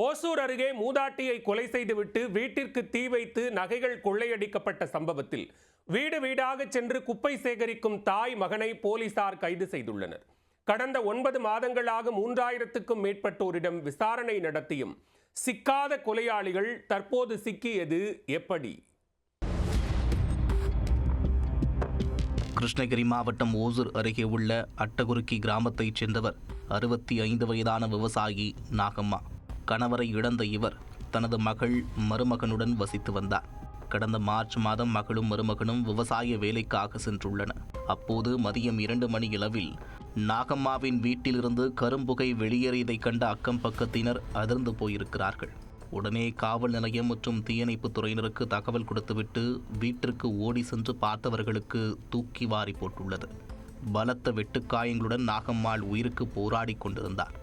ஓசூர் அருகே மூதாட்டியை கொலை செய்துவிட்டு வீட்டிற்கு தீ வைத்து நகைகள் கொள்ளையடிக்கப்பட்ட சம்பவத்தில் வீடு வீடாக சென்று குப்பை சேகரிக்கும் தாய் மகனை போலீசார் கைது செய்துள்ளனர். கடந்த 9 மாதங்களாக 3000க்கும் மேற்பட்டோரிடம் விசாரணை நடத்தியும் சிக்காத கொலையாளிகள் தற்போது சிக்கியது எப்படி? கிருஷ்ணகிரி மாவட்டம் ஓசூர் அருகே உள்ள அட்டகுருக்கி கிராமத்தைச் சேர்ந்தவர் 65 வயதான விவசாயி நாகம்மா. கணவரை இழந்த இவர் தனது மகள் மருமகனுடன் வசித்து வந்தார். கடந்த மார்ச் மாதம் மகளும் மருமகனும் விவசாய வேலைக்காக சென்றுள்ளனர். அப்போது மதியம் 2 மணியளவில் நாகம்மாவின் வீட்டிலிருந்து கரும்புகை வெளியேறியதைக் கண்ட அக்கம் பக்கத்தினர் அதிர்ந்து போயிருக்கிறார்கள். உடனே காவல் நிலையம் மற்றும் தீயணைப்புத் துறையினருக்கு தகவல் கொடுத்துவிட்டு வீட்டிற்கு ஓடி சென்று பார்த்தவர்களுக்கு தூக்கி வாரி போட்டுள்ளது. பலத்த வெட்டுக்காயங்களுடன் நாகம்மாள் உயிருக்கு போராடி கொண்டிருந்தார்.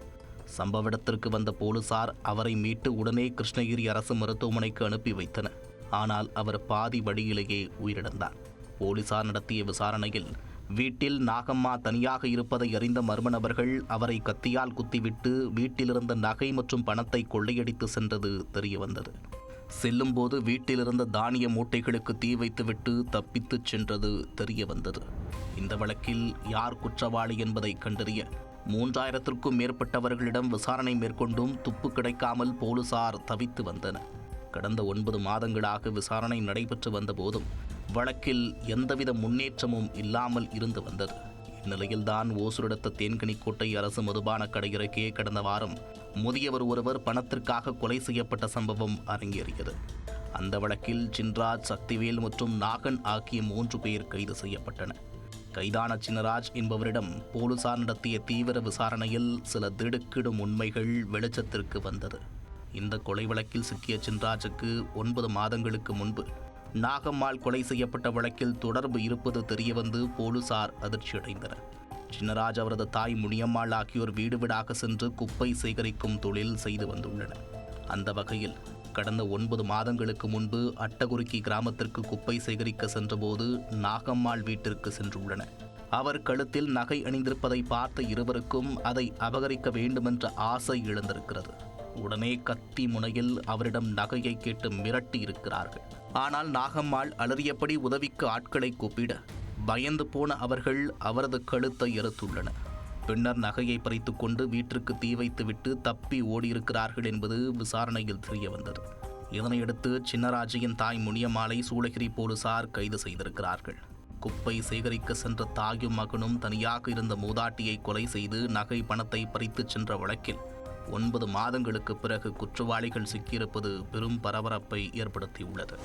சம்பவ இடத்திற்கு வந்த போலீசார் அவரை மீட்டு உடனே கிருஷ்ணகிரி அரசு மருத்துவமனைக்கு அனுப்பி வைத்தனர். ஆனால் அவர் பாதி வழியிலேயே உயிரிழந்தார். போலீசார் நடத்திய விசாரணையில் வீட்டில் நாகம்மா தனியாக இருப்பதை அறிந்த மர்ம நபர்கள் அவரை கத்தியால் குத்திவிட்டு வீட்டிலிருந்த நகை மற்றும் பணத்தை கொள்ளையடித்து சென்றது தெரியவந்தது. செல்லும்போது வீட்டிலிருந்த தானிய மூட்டைகளுக்கு தீ வைத்துவிட்டு தப்பித்துச் சென்றது தெரியவந்தது. இந்த வழக்கில் யார் குற்றவாளி என்பதை கண்டறிய 3000க்கும் மேற்பட்டவர்களிடம் விசாரணை மேற்கொண்டும் துப்பு கிடைக்காமல் போலீசார் தவித்து வந்தனர். கடந்த 9 மாதங்களாக விசாரணை நடைபெற்று வந்த போதும் வழக்கில் எந்தவித முன்னேற்றமும் இல்லாமல் இருந்து வந்தது. இந்நிலையில்தான் ஓசூர் அடுத்த தேன்கனிக்கோட்டை அரசு மதுபான கடை அருகே கடந்த வாரம் முதியவர் ஒருவர் பணத்திற்காக கொலை செய்யப்பட்ட சம்பவம் அரங்கேறியது. அந்த வழக்கில் சின்ராஜ், சக்திவேல் மற்றும் நாகன் ஆகிய 3 பேர் கைது செய்யப்பட்டனர். கைதான சின்னராஜ் என்பவரிடம் போலீசார் நடத்திய தீவிர விசாரணையில் சில திடுக்கிடும் உண்மைகள் வெளிச்சத்திற்கு வந்தது. இந்த கொலை வழக்கில் சிக்கிய சின்ராஜுக்கு 9 மாதங்களுக்கு முன்பு நாகம்மாள் கொலை செய்யப்பட்ட வழக்கில் தொடர்பு இருப்பது தெரியவந்து போலீசார் அதிர்ச்சியடைந்தனர். சின்னராஜ், அவரது தாய் முனியம்மாள் ஆகியோர் வீடு வீடாக சென்று குப்பை சேகரிக்கும் தொழில் செய்து வந்துள்ளனர். அந்த வகையில் கடந்த 9 மாதங்களுக்கு முன்பு அட்டகுருக்கி கிராமத்திற்கு குப்பை சேகரிக்க சென்றபோது நாகம்மாள் வீட்டிற்கு சென்றுள்ளனர். அவர் கழுத்தில் நகை அணிந்திருப்பதை பார்த்த இருவருக்கும் அதை அபகரிக்க வேண்டுமென்ற ஆசை எழுந்திருக்கிறது. உடனே கத்தி முனையில் அவரிடம் நகையை கேட்டு மிரட்டி இருக்கிறார்கள். ஆனால் நாகம்மாள் அலறியபடி உதவிக்கு ஆட்களை கூப்பிட பயந்து போன அவர்கள் அவரது கழுத்தை அறுத்துள்ளனர். பின்னர் நகையை பறித்து கொண்டு வீட்டிற்கு தீ வைத்துவிட்டு தப்பி ஓடியிருக்கிறார்கள் என்பது விசாரணையில் தெரியவந்தது. இதனையடுத்து சின்னராஜின் தாய் முனியம்மாளை சூளகிரி போலீசார் கைது செய்திருக்கிறார்கள். குப்பை சேகரிக்க சென்ற தாயும் மகனும் தனியாக இருந்த மூதாட்டியை கொலை செய்து நகை பணத்தை பறித்துச் சென்ற வழக்கில் 9 மாதங்களுக்கு பிறகு குற்றவாளிகள் சிக்கியிருப்பது பெரும் பரபரப்பை ஏற்படுத்தியுள்ளது.